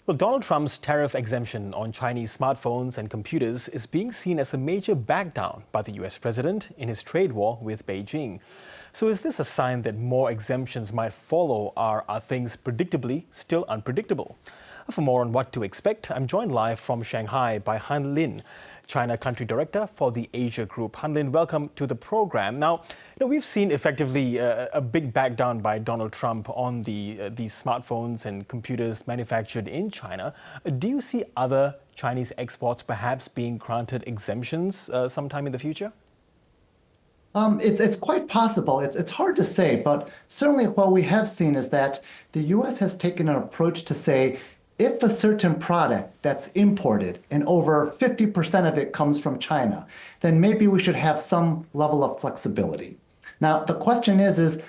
Well, Donald Trump's tariff exemption on Chinese smartphones and computers is being seen as a major backdown by the US president in his trade war with Beijing. So is this a sign that more exemptions might follow, or are things predictably still unpredictable? For more on what to expect, I'm joined live from Shanghai by Han Lin, China Country Director for the Asia Group. Han Lin, welcome to the program. Now, we've seen effectively a big backdown by Donald Trump on these smartphones and computers manufactured in China. Do you see other Chinese exports perhaps being granted exemptions sometime in the future? It's quite possible. It's hard to say, but certainly what we have seen is that the U.S. has taken an approach to say, if a certain product that's imported and over 50% of it comes from China, then maybe we should have some level of flexibility. Now, the question is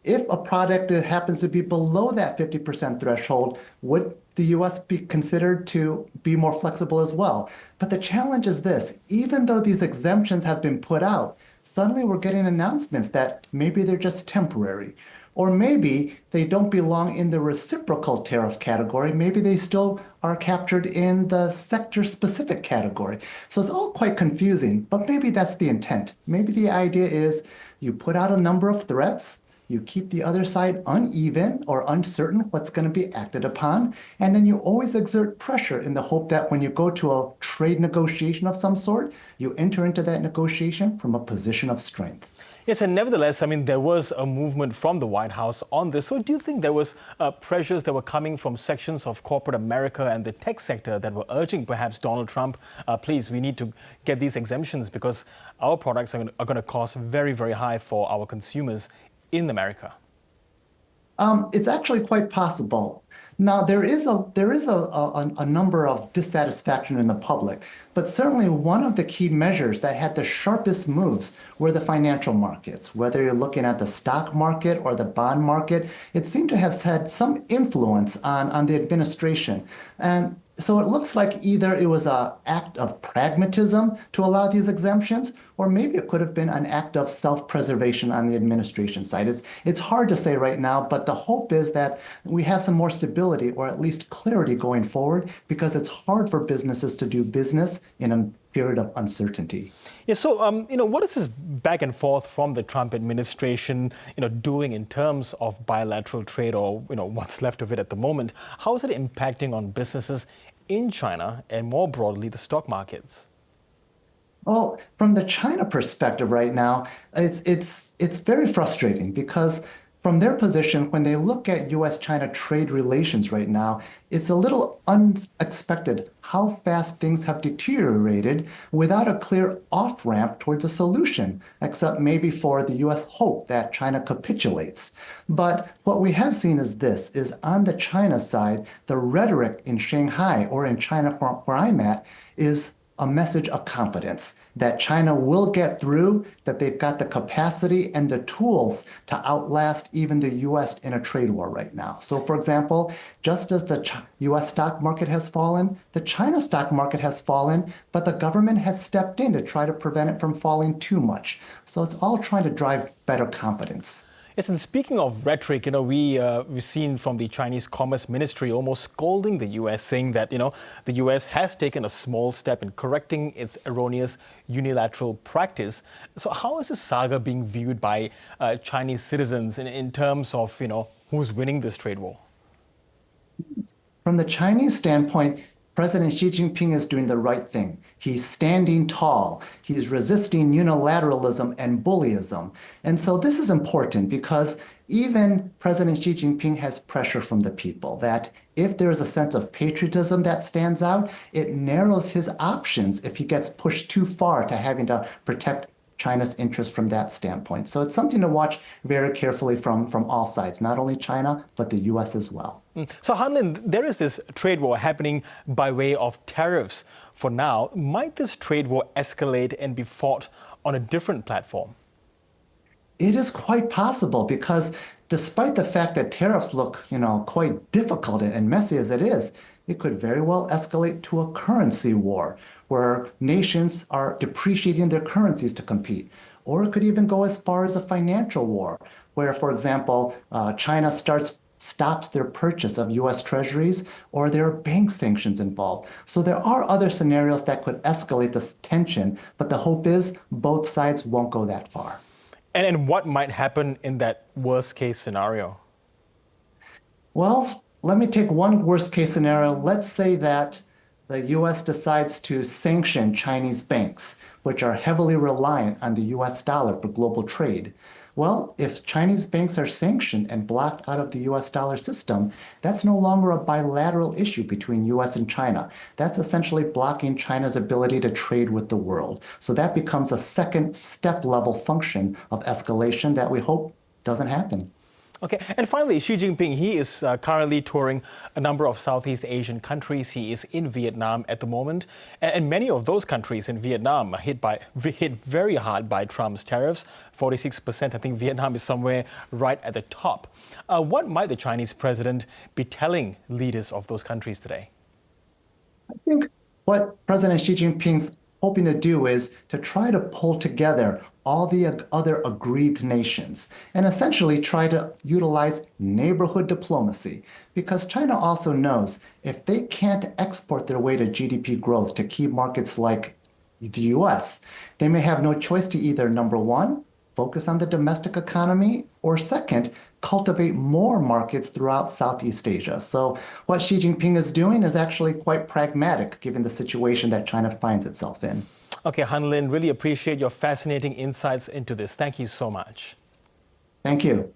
if a product happens to be below that 50% threshold, would the U.S. be considered to be more flexible as well? But the challenge is this: even though these exemptions have been put out, suddenly we're getting announcements that maybe they're just temporary. Or maybe they don't belong in the reciprocal tariff category. Maybe they still are captured in the sector-specific category. So it's all quite confusing, but maybe that's the intent. Maybe the idea is you put out a number of threats, you keep the other side uneven or uncertain what's going to be acted upon, and then you always exert pressure in the hope that when you go to a trade negotiation of some sort, you enter into that negotiation from a position of strength. Yes, and nevertheless, there was a movement from the White House on this. So do you think there was pressures that were coming from sections of corporate America and the tech sector that were urging perhaps Donald Trump, please, we need to get these exemptions because our products are going to cost very, very high for our consumers in America? It's actually quite possible. Now, there is a number of dissatisfaction in the public, but certainly one of the key measures that had the sharpest moves were the financial markets. Whether you're looking at the stock market or the bond market, it seemed to have had some influence on the administration. And so it looks like either it was an act of pragmatism to allow these exemptions, or maybe it could have been an act of self-preservation on the administration side. It's hard to say right now, but the hope is that we have some more stability or at least clarity going forward, because it's hard for businesses to do business in a period of uncertainty. Yeah, so, what is this back and forth from the Trump administration, doing in terms of bilateral trade or, what's left of it at the moment? How is it impacting on businesses in China and more broadly the stock markets? Well, from the China perspective right now, it's very frustrating because from their position, when they look at U.S.-China trade relations right now, it's a little unexpected how fast things have deteriorated without a clear off-ramp towards a solution, except maybe for the U.S. hope that China capitulates. But what we have seen is on the China side, the rhetoric in Shanghai or in China where I'm at is a message of confidence that China will get through, that they've got the capacity and the tools to outlast even the U.S. in a trade war right now. So, for example, just as the U.S. stock market has fallen, the China stock market has fallen, but the government has stepped in to try to prevent it from falling too much. So it's all trying to drive better confidence. Yes, and speaking of rhetoric, we've seen from the Chinese Commerce Ministry almost scolding the U.S., saying that, the U.S. has taken a small step in correcting its erroneous unilateral practice. So how is this saga being viewed by Chinese citizens in terms of, who's winning this trade war? From the Chinese standpoint, President Xi Jinping is doing the right thing. He's standing tall. He's resisting unilateralism and bullyism. And so this is important because even President Xi Jinping has pressure from the people that if there is a sense of patriotism that stands out, it narrows his options if he gets pushed too far to having to protect China's interest from that standpoint. So it's something to watch very carefully from all sides, not only China, but the U.S. as well. So, Han Lin, there is this trade war happening by way of tariffs for now. Might this trade war escalate and be fought on a different platform? It is quite possible because despite the fact that tariffs look, quite difficult and messy as it is, it could very well escalate to a currency war where nations are depreciating their currencies to compete. Or it could even go as far as a financial war where, for example, China starts stops their purchase of US Treasuries, or there are bank sanctions involved. So there are other scenarios that could escalate this tension, but the hope is both sides won't go that far. And what might happen in that worst case scenario? Well, let me take one worst case scenario. Let's say that the US decides to sanction Chinese banks, which are heavily reliant on the US dollar for global trade. Well, if Chinese banks are sanctioned and blocked out of the US dollar system, that's no longer a bilateral issue between US and China. That's essentially blocking China's ability to trade with the world. So that becomes a second step level function of escalation that we hope doesn't happen. Okay, and finally, Xi Jinping, he is currently touring a number of Southeast Asian countries. He is in Vietnam at the moment, and many of those countries in Vietnam are hit very hard by Trump's tariffs. 46%, I think Vietnam is somewhere right at the top. What might the Chinese president be telling leaders of those countries today? I think what President Xi Jinping's hoping to do is to try to pull together all the other aggrieved nations and essentially try to utilize neighborhood diplomacy, because China also knows if they can't export their way to GDP growth to key markets like the US, they may have no choice to either, number one, focus on the domestic economy, or second, cultivate more markets throughout Southeast Asia. So what Xi Jinping is doing is actually quite pragmatic given the situation that China finds itself in. Okay, Han Lin, really appreciate your fascinating insights into this. Thank you so much. Thank you.